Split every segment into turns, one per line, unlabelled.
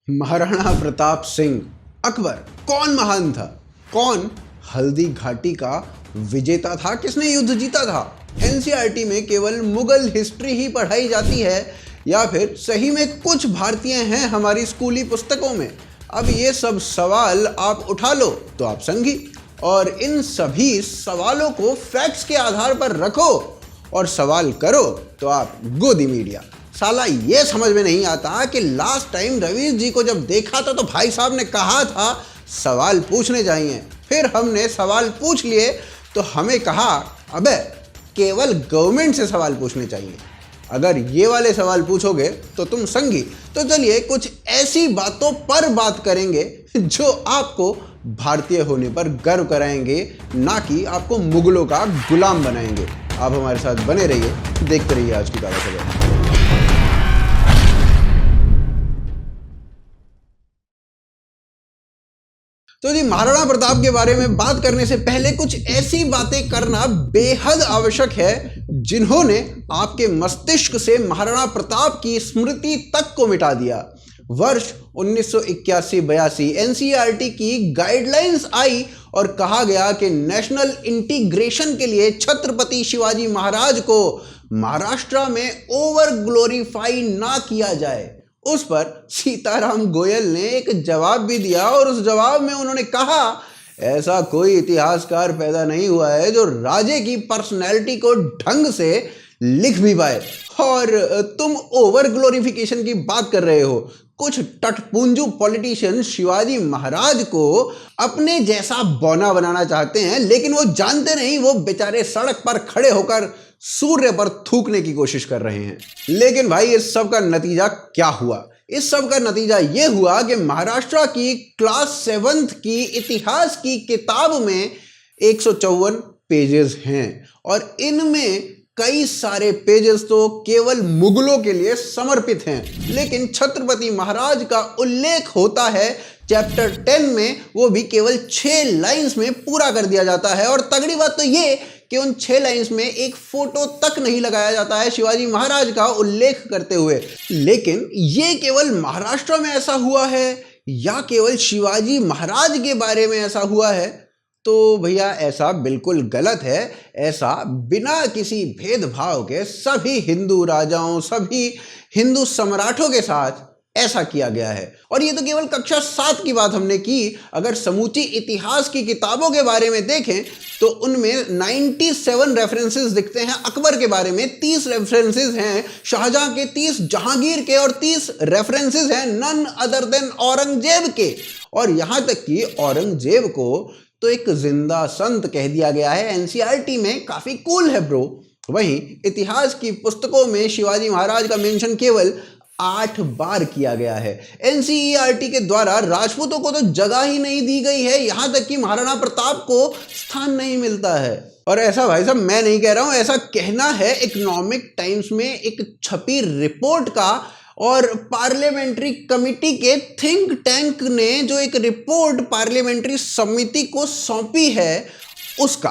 महाराणा प्रताप सिंह अकबर कौन महान था? कौन हल्दी घाटी का विजेता था? किसने युद्ध जीता था? एनसीईआरटी में केवल मुगल हिस्ट्री ही पढ़ाई जाती है या फिर सही में कुछ भारतीय हैं हमारी स्कूली पुस्तकों में? अब ये सब सवाल आप उठा लो तो आप संगी, और इन सभी सवालों को फैक्ट्स के आधार पर रखो और सवाल करो तो आप गोदी मीडिया। साला ये समझ में नहीं आता कि लास्ट टाइम रवीश जी को जब देखा था तो भाई साहब ने कहा था सवाल पूछने चाहिए, फिर हमने सवाल पूछ लिए तो हमें कहा अबे केवल गवर्नमेंट से सवाल पूछने चाहिए। अगर ये वाले सवाल पूछोगे तो तुम संगी। तो चलिए कुछ ऐसी बातों पर बात करेंगे जो आपको भारतीय होने पर गर्व कराएंगे, ना कि आपको मुगलों का गुलाम बनाएंगे। आप हमारे साथ बने रहिए, देखते रहिए आज की ताज़ा खबर। तो जी, महाराणा प्रताप के बारे में बात करने से पहले कुछ ऐसी बातें करना बेहद आवश्यक है जिन्होंने आपके मस्तिष्क से महाराणा प्रताप की स्मृति तक को मिटा दिया। वर्ष 1981-82 एनसीईआरटी की गाइडलाइंस आई और कहा गया कि नेशनल इंटीग्रेशन के लिए छत्रपति शिवाजी महाराज को महाराष्ट्र में ओवर ग्लोरीफाई ना किया जाए। उस पर सीताराम गोयल ने एक जवाब भी दिया और उस जवाब में उन्होंने कहा ऐसा कोई इतिहासकार पैदा नहीं हुआ है जो राजे की पर्सनैलिटी को ढंग से लिख भी पाए। और तुम ओवर ग्लोरिफिकेशन की बात कर रहे हो। कुछ टटपुंजू पॉलिटिशियन शिवाजी महाराज को अपने जैसा बौना बनाना चाहते हैं, लेकिन वो जानते नहीं वो बेचारे सड़क पर खड़े होकर सूर्य पर थूकने की कोशिश कर रहे हैं। लेकिन भाई इस सब का नतीजा क्या हुआ? इस सब का नतीजा ये हुआ कि महाराष्ट्र की क्लास 7th की इतिहास की किताब में 154 पेजेस हैं और इनमें कई सारे पेजेस तो केवल मुगलों के लिए समर्पित हैं, लेकिन छत्रपति महाराज का उल्लेख होता है चैप्टर 10 में, वो भी केवल 6 लाइंस में पूरा कर दिया जाता है। और तगड़ी बात तो ये कि उन 6 लाइंस में एक फोटो तक नहीं लगाया जाता है शिवाजी महाराज का उल्लेख करते हुए। लेकिन ये केवल महाराष्ट्र में ऐसा हुआ है या केवल शिवाजी महाराज के बारे में ऐसा हुआ है? तो भैया ऐसा बिल्कुल गलत है। ऐसा बिना किसी भेदभाव के सभी हिंदू राजाओं, सभी हिंदू सम्राटों के साथ ऐसा किया गया है। और ये तो केवल कक्षा 7 की बात हमने की। अगर समूची इतिहास की किताबों के बारे में देखें तो उनमें 97 रेफरेंसेस दिखते हैं अकबर के बारे में, 30 रेफरेंसेस हैं शाहजहां के, 30 जहांगीर के और 30 रेफरेंसेस हैं नन अदर देन औरंगजेब के। और यहां तक कि औरंगजेब को तो एक जिंदा संत कह दिया गया है एनसीईआरटी में। काफी कूल है ब्रो। वहीं इतिहास की पुस्तकों में शिवाजी महाराज का मेंशन केवल 8 बार किया गया है। एनसीईआरटी के द्वारा राजपूतों को तो जगह ही नहीं दी गई है, यहां तक कि महाराणा प्रताप को स्थान नहीं मिलता है। और ऐसा भाई साहब मैं नहीं कह रहा हूं, ऐसा कहना है इकोनॉमिक टाइम्स में एक छपी रिपोर्ट का, और पार्लियामेंट्री कमिटी के थिंक टैंक ने जो एक रिपोर्ट पार्लियामेंट्री समिति को सौंपी है उसका।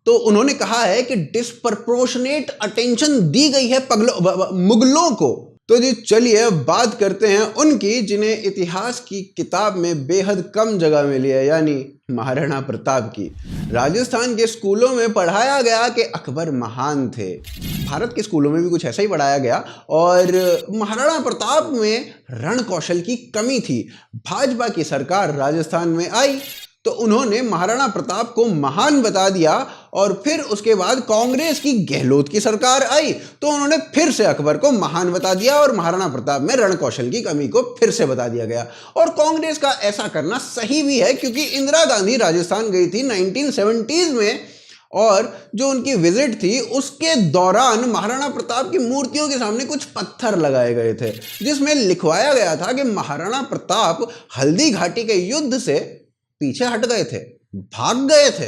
तो उन्होंने कहा है कि डिस्प्रपोर्शनेट अटेंशन दी गई है मुगलों को। तो जी चलिए बात करते हैं उनकी जिन्हें इतिहास की किताब में बेहद कम जगह मिली है, यानी महाराणा प्रताप की। राजस्थान के स्कूलों में पढ़ाया गया कि अकबर महान थे। भारत के स्कूलों में भी कुछ ऐसा ही पढ़ाया गया और महाराणा प्रताप में रण कौशल की कमी थी। भाजपा की सरकार राजस्थान में आई तो उन्होंने महाराणा प्रताप को महान बता दिया, और फिर उसके बाद कांग्रेस की गहलोत की सरकार आई तो उन्होंने फिर से अकबर को महान बता दिया और महाराणा प्रताप में रण कौशल की कमी को फिर से बता दिया गया। और कांग्रेस का ऐसा करना सही भी है क्योंकि इंदिरा गांधी राजस्थान गई थी 1970s में, और जो उनकी विजिट थी उसके दौरान महाराणा प्रताप की मूर्तियों के सामने कुछ पत्थर लगाए गए थे जिसमें लिखवाया गया था कि महाराणा प्रताप हल्दी घाटी के युद्ध से पीछे हट गए थे, भाग गए थे।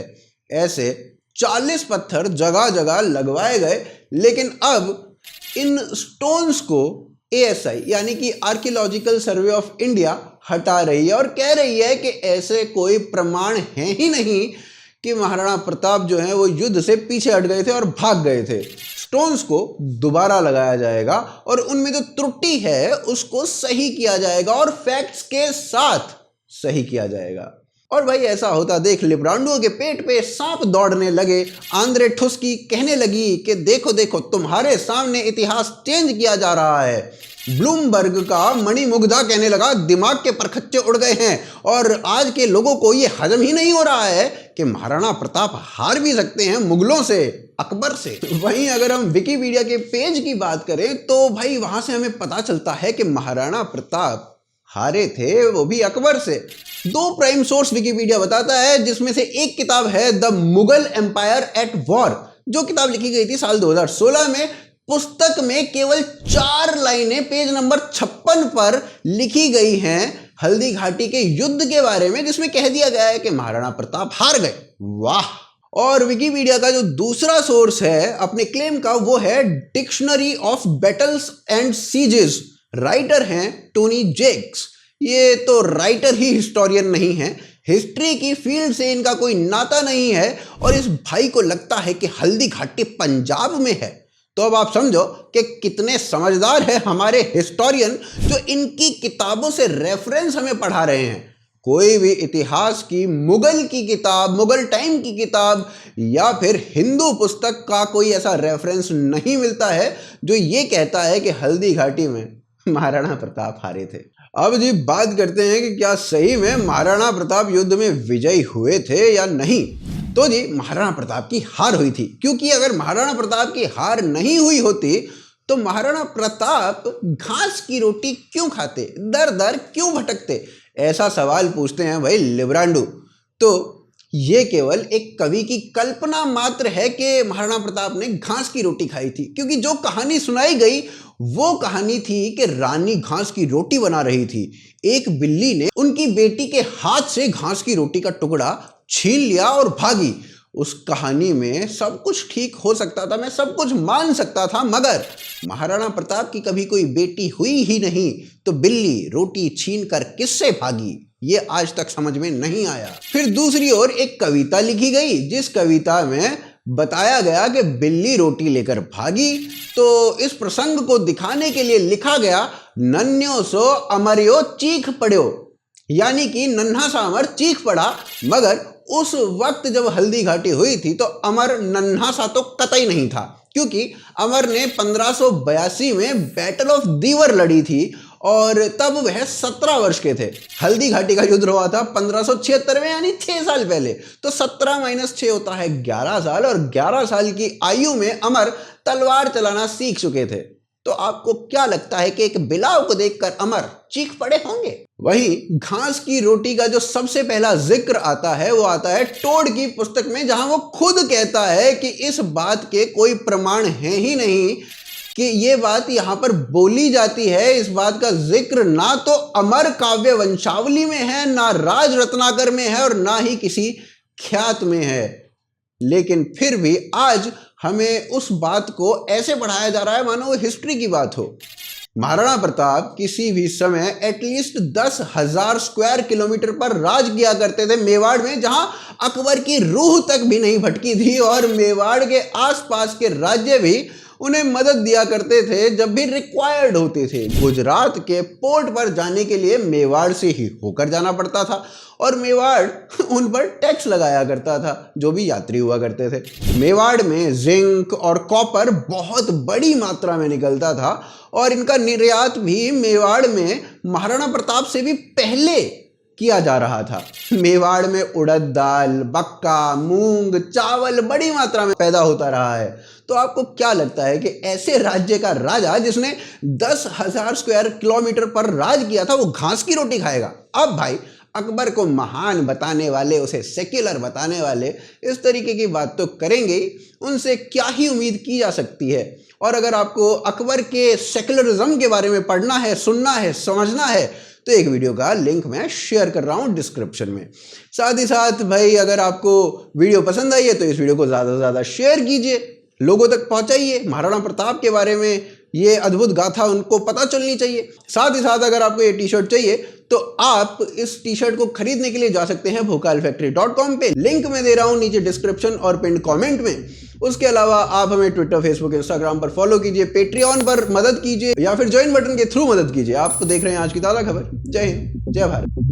ऐसे 40 पत्थर जगह जगह लगवाए गए, लेकिन अब इन स्टोन्स को एएसआई यानी कि आर्कियोलॉजिकल सर्वे ऑफ इंडिया हटा रही है और कह रही है कि ऐसे कोई प्रमाण हैं ही नहीं कि महाराणा प्रताप जो है वो युद्ध से पीछे हट गए थे और भाग गए थे। स्टोन्स को दोबारा लगाया जाएगा और उनमें जो त्रुटि है उसको सही किया जाएगा और फैक्ट्स के साथ सही किया जाएगा। और भाई ऐसा होता देख लिब्रांडो के पेट पे सांप दौड़ने लगे। आंद्रे ठुस्की कहने लगी कि देखो देखो तुम्हारे सामने इतिहास चेंज किया जा रहा है। ब्लूमबर्ग का मणिमुग्धा कहने लगा दिमाग के परखच्चे उड़ गए हैं और आज के लोगों को ये हजम ही नहीं हो रहा है कि महाराणा प्रताप हार भी सकते हैं मुगलों से, अकबर से। वहीं अगर हम विकिपीडिया के पेज की बात करें तो भाई वहां से हमें पता चलता है कि महाराणा प्रताप हारे थे, वो भी अकबर से। 2 प्राइम सोर्स विकिपीडिया बताता है, जिसमें से एक किताब है the Mughal empire at war, जो किताब लिखी गई थी साल 2016 में। पुस्तक में केवल 4 लाइनें पेज नंबर 56 पर लिखी गई हैं हल्दी घाटी के युद्ध के बारे में, जिसमें कह दिया गया है कि महाराणा प्रताप हार गए। वाह। और विकिपीडिया का जो दूसरा सोर्स है अपने क्लेम का, वो है dictionary of battles and sieges. Writer हैं टोनी जेक्स। ये तो राइटर ही हिस्टोरियन नहीं है, हिस्ट्री की फील्ड से इनका कोई नाता नहीं है और इस भाई को लगता है कि हल्दी घाटी पंजाब में है। तो अब आप समझो कि कितने समझदार है हमारे हिस्टोरियन जो इनकी किताबों से रेफरेंस हमें पढ़ा रहे हैं। कोई भी इतिहास की मुगल की किताब, मुगल टाइम की किताब या फिर हिंदू पुस्तक का कोई ऐसा रेफरेंस नहीं मिलता है जो ये कहता है कि हल्दी घाटी में महाराणा प्रताप हारे थे। अब जी बात करते हैं कि क्या सही में महाराणा प्रताप युद्ध में विजयी हुए थे या नहीं। तो जी महाराणा प्रताप की हार हुई थी, क्योंकि अगर महाराणा प्रताप की हार नहीं हुई होती तो महाराणा प्रताप घास की रोटी क्यों खाते, दर दर क्यों भटकते, ऐसा सवाल पूछते हैं भाई लिब्रांडो। तो ये केवल एक कवि की कल्पना मात्र है कि महाराणा प्रताप ने घास की रोटी खाई थी, क्योंकि जो कहानी सुनाई गई वो कहानी थी कि रानी घास की रोटी बना रही थी। एक बिल्ली ने उनकी बेटी के हाथ से घास की रोटी का टुकड़ा छीन लिया और भागी। उस कहानी में सब कुछ ठीक हो सकता था, मैं सब कुछ मान सकता था, मगर महाराणा प्रताप की कभी कोई बेटी हुई ही नहीं, तो बिल्ली रोटी छीन कर किससे भागी, ये आज तक समझ में नहीं आया। फिर दूसरी ओर एक कविता लिखी गई, जिस कविता में बताया गया कि बिल्ली रोटी लेकर भागी। तो इस प्रसंग को दिखाने के लिए लिखा गया नन्यो सो अमरियो चीख पड़ो, यानी कि नन्हा सा अमर चीख पड़ा। मगर उस वक्त जब हल्दी घाटी हुई थी तो अमर नन्हा सा तो कतई नहीं था, क्योंकि अमर ने 1582 में बैटल ऑफ दीवर लड़ी थी और तब वह 17 वर्ष के थे। हल्दी घाटी का युद्ध हुआ था 1576 में, यानी 6 साल पहले। तो 17 - 6 होता है 11 साल, और 11 साल की आयु में अमर तलवार चलाना सीख चुके थे। तो आपको क्या लगता है कि एक बिलाव को देखकर अमर चीख पड़े होंगे? वहीं घास की रोटी का जो सबसे पहला जिक्र आता है वो आता है टोड की पुस्तक में, जहां वो खुद कहता है कि इस बात के कोई प्रमाण है ही नहीं कि ये बात यहाँ पर बोली जाती है। इस बात का जिक्र ना तो अमर काव्य वंशावली में है, ना राज रत्नाकर में है, और ना ही किसी ख्यात में है। लेकिन फिर भी आज हमें उस बात को ऐसे पढ़ाया जा रहा है मानो वो हिस्ट्री की बात हो। महाराणा प्रताप किसी भी समय एटलीस्ट 10,000 स्क्वायर किलोमीटर पर राज किया करते थे मेवाड़ में, जहां अकबर की रूह तक भी नहीं भटकी थी, और मेवाड़ के आसपास के राज्य भी उन्हें मदद दिया करते थे जब भी रिक्वायर्ड होते थे। गुजरात के पोर्ट पर जाने के लिए मेवाड़ से ही होकर जाना पड़ता था, और मेवाड़ उन पर टैक्स लगाया करता था जो भी यात्री हुआ करते थे। मेवाड़ में जिंक और कॉपर बहुत बड़ी मात्रा में निकलता था, और इनका निर्यात भी मेवाड़ में महाराणा प्रताप से भी पहले किया जा रहा था। मेवाड़ में उड़द दाल, मक्का, मूंग, चावल बड़ी मात्रा में पैदा होता रहा है। तो आपको क्या लगता है कि ऐसे राज्य का राजा जिसने 10,000 स्क्वायर किलोमीटर पर राज किया था, वो घास की रोटी खाएगा? अब भाई अकबर को महान बताने वाले, उसे सेक्युलर बताने वाले इस तरीके की बात तो करेंगे, उनसे क्या ही उम्मीद की जा सकती है। और अगर आपको अकबर के सेक्युलरिज्म के बारे में पढ़ना है, सुनना है, समझना है, तो एक वीडियो का लिंक मैं शेयर कर रहा हूं डिस्क्रिप्शन में। साथ ही साथ भाई अगर आपको वीडियो पसंद आई है तो इस वीडियो को ज़्यादा से ज़्यादा शेयर कीजिए, लोगों तक पहुंचाइए। महाराणा प्रताप के बारे में ये अद्भुत गाथा उनको पता चलनी चाहिए। साथ ही साथ अगर आपको ये टी शर्ट चाहिए तो आप इस टी शर्ट को खरीदने के लिए जा सकते हैं vocalfactory.com पे, लिंक मैं दे रहा हूं नीचे डिस्क्रिप्शन और पिन कमेंट में। उसके अलावा आप हमें ट्विटर, फेसबुक, इंस्टाग्राम पर फॉलो कीजिए, पेट्रियन पर मदद कीजिए या फिर ज्वाइन बटन के थ्रू मदद कीजिए। आप देख रहे हैं आज की ताज़ा खबर। जय हिंद, जय भारत।